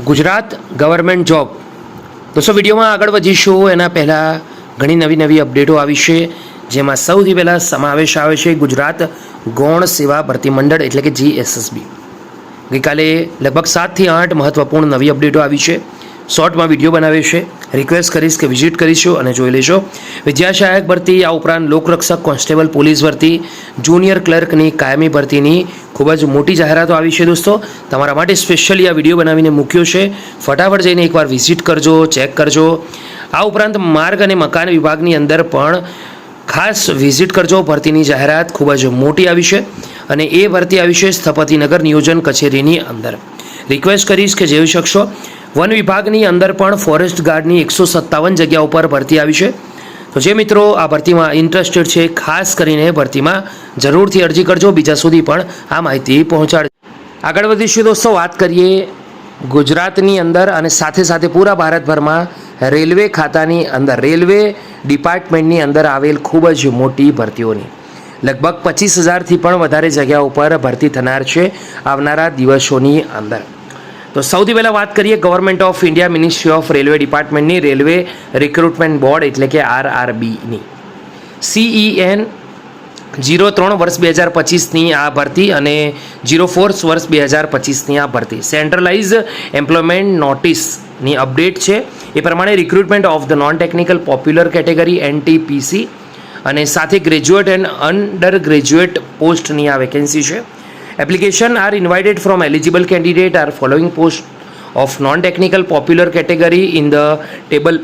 Gujarat government job. દોસ્તો વિડીયોમાં આગળ વધીશું એના પહેલાં ઘણી નવી અપડેટો આવી છે, જેમાં સૌથી પહેલાં સમાવેશ આવે છે ગુજરાત ગૌણ સેવા ભરતી મંડળ એટલે કે GSSB. ગઈકાલે લગભગ 7 થી 8 મહત્વપૂર્ણ નવી અપડેટો આવી છે. શોર્ટમાં વિડીયો બનાવ્યો છે. રિક્વેસ્ટ કરીશ કે વિઝિટ કરીશું અને જોઈ લેશો. વિદ્યા સહાયક ભરતી, આ ઉપરાંત લોકરક્ષક, કોન્સ્ટેબલ, પોલીસ ભરતી, જુનિયર ક્લર્કની કાયમી ભરતીની ખૂબ જ મોટી જાહેરાતો આવી છે. દોસ્તો તમારા માટે સ્પેશિયલી આ વિડીયો બનાવીને મૂક્યો છે. ફટાફટ જઈને એકવાર વિઝિટ કરજો, ચેક કરજો. આ ઉપરાંત માર્ગ અને મકાન વિભાગની અંદર પણ ખાસ વિઝિટ કરજો. ભરતીની જાહેરાત ખૂબ જ મોટી આવી છે અને એ ભરતી આવી છે સ્થપતિનગર નિયોજન કચેરીની અંદર. રિક્વેસ્ટ કરીશ કે જોઈ શકશો. વન વિભાગની અંદર પણ ફોરેસ્ટ ગાર્ડની 157 જગ્યાઓ પર ભરતી આવી છે. તો જે મિત્રો આ ભરતીમાં ઇન્ટરેસ્ટેડ છે, ખાસ કરીને ભરતીમાં જરૂરથી અરજી કરજો. બીજા સુધી પણ આ માહિતી પહોંચાડજો. આગળ વધીશું દોસ્તો, વાત કરીએ ગુજરાતની અંદર અને સાથે પૂરા ભારતભરમાં રેલવે ખાતાની અંદર, રેલવે ડિપાર્ટમેન્ટની અંદર આવેલ ખૂબ જ મોટી ભરતીઓની લગભગ 25,000થી પણ વધારે જગ્યાઓ પર ભરતી થનાર છે આવનારા દિવસોની અંદર. તો સૌથી પહેલાં વાત કરીએ government of India ministry of railway ડિપાર્ટમેન્ટની રેલવે રિક્રુટમેન્ટ બોર્ડ એટલે કે RRBની CEN 03 વર્ષ 2025ની આ ભરતી અને 04 વર્ષ 2025ની આ ભરતી સેન્ટ્રલાઇઝ એમ્પ્લોયમેન્ટ નોટિસની અપડેટ છે. એ પ્રમાણે recruitment of the non technical popular category NTPC અને સાથે ગ્રેજ્યુએટ એન્ડ અંડર ગ્રેજ્યુએટ પોસ્ટની આ વેકેન્સી છે. Application are invited from eligible candidate are following post of non-technical popular category in the table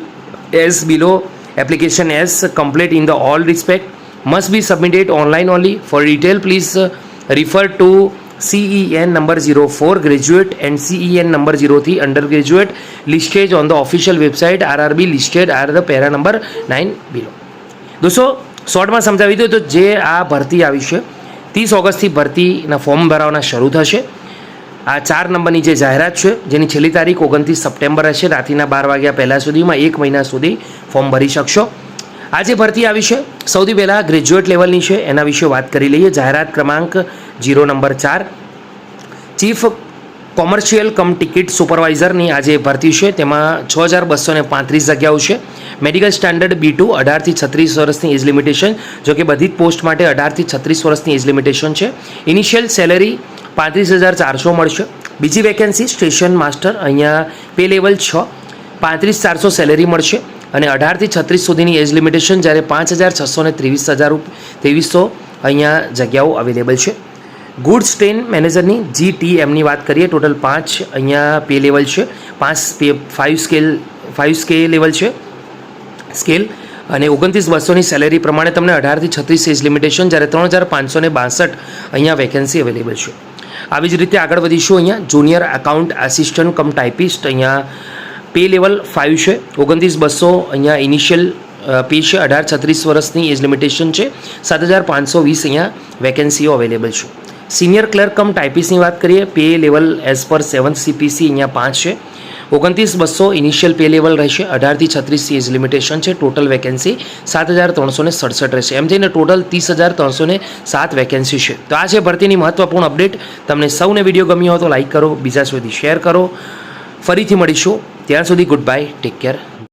as below. Application as complete in the all respect must be submitted online only. For detail please refer to CEN number 04 graduate and CEN number 03 undergraduate listed on the official website. RRB listed are the para number 9 below. દોસ્તો શોર્ટમાં સમજાવી દો તો જે આ ભરતી આવી છે 30 ઓગસ્ટથી ભરતીના ફોર્મ ભરવાના શરૂ થશે. આ 4 નંબરની જે જાહેરાત છે જેની છેલ્લી તારીખ 29 સપ્ટેમ્બર હશે. રાત્રિના 12 વાગ્યા પહેલાં સુધીમાં 1 મહિના સુધી ફોર્મ ભરી શકશો. આ જે ભરતી આવી છે સૌથી પહેલાં ગ્રેજ્યુએટ લેવલની છે, એના વિશે વાત કરી લઈએ. જાહેરાત ક્રમાંક 0 નંબર 4 ચીફ કોમર્શિયલ કમ ટિકિટ સુપરવાઇઝરની આ જે ભરતી છે તેમાં 6,235 જગ્યાઓ છે. મેડિકલ સ્ટાન્ડર્ડ B2 18થી 36 વર્ષની એજ લિમિટેશન, જો કે બધી જ પોસ્ટ માટે 18થી 36 વર્ષની એજ લિમિટેશન છે. ઇનિશિયલ સેલેરી 35,400 મળશે. બીજી વેકેન્સી સ્ટેશન માસ્ટર, અહીંયા પે લેવલ 6 35,400 સેલેરી મળશે અને 18થી 36 સુધીની એજ લિમિટેશન, જ્યારે 5,623 અહીંયા જગ્યાઓ અવેલેબલ છે. ગુડ્સ ટ્રેન મેનેજરની GTMની વાત કરીએ, ટોટલ 5 અહીંયા પે લેવલ છે. 5 સ્કેલ લેવલ છે સ્કેલ અને 29,200ની સેલેરી પ્રમાણે તમને 18થી 36 એજ લિમિટેશન, જ્યારે 3,562 અહીંયા વેકેન્સી અવેલેબલ છે. આવી જ રીતે આગળ વધીશું. અહીંયા જુનિયર એકાઉન્ટ આસિસ્ટન્ટ કમ ટાઈપિસ્ટ, અહીંયા પે લેવલ 5 છે. 29,200 અહીંયા ઇનિશિયલ પે છે. 18-36 વર્ષની એજ લિમિટેશન છે. 7,520 અહીંયા વેકેન્સીઓ અવેલેબલ છે. સિનિયર ક્લર્ક કમ ટાઈપિસ્ટની વાત કરીએ, pay level as per 7th CPC અહીંયા 5 છે. 29,200 ઇનિશિયલ પે લેવલ રહેશે. 18થી 36 એજ લિમિટેશન છે. ટોટલ વેકેન્સી 7,367 રહેશે. એમ થઈને ટોટલ 30,307 વેકેન્સી છે. તો આ છે ભરતીની મહત્વપૂર્ણ અપડેટ. તમને સૌને વિડીયો ગમ્યો હોય તો લાઇક કરો, બીજા સુધી શેર કરો. ફરીથી મળીશું. ત્યાં સુધી ગુડ બાય, ટેક કેર.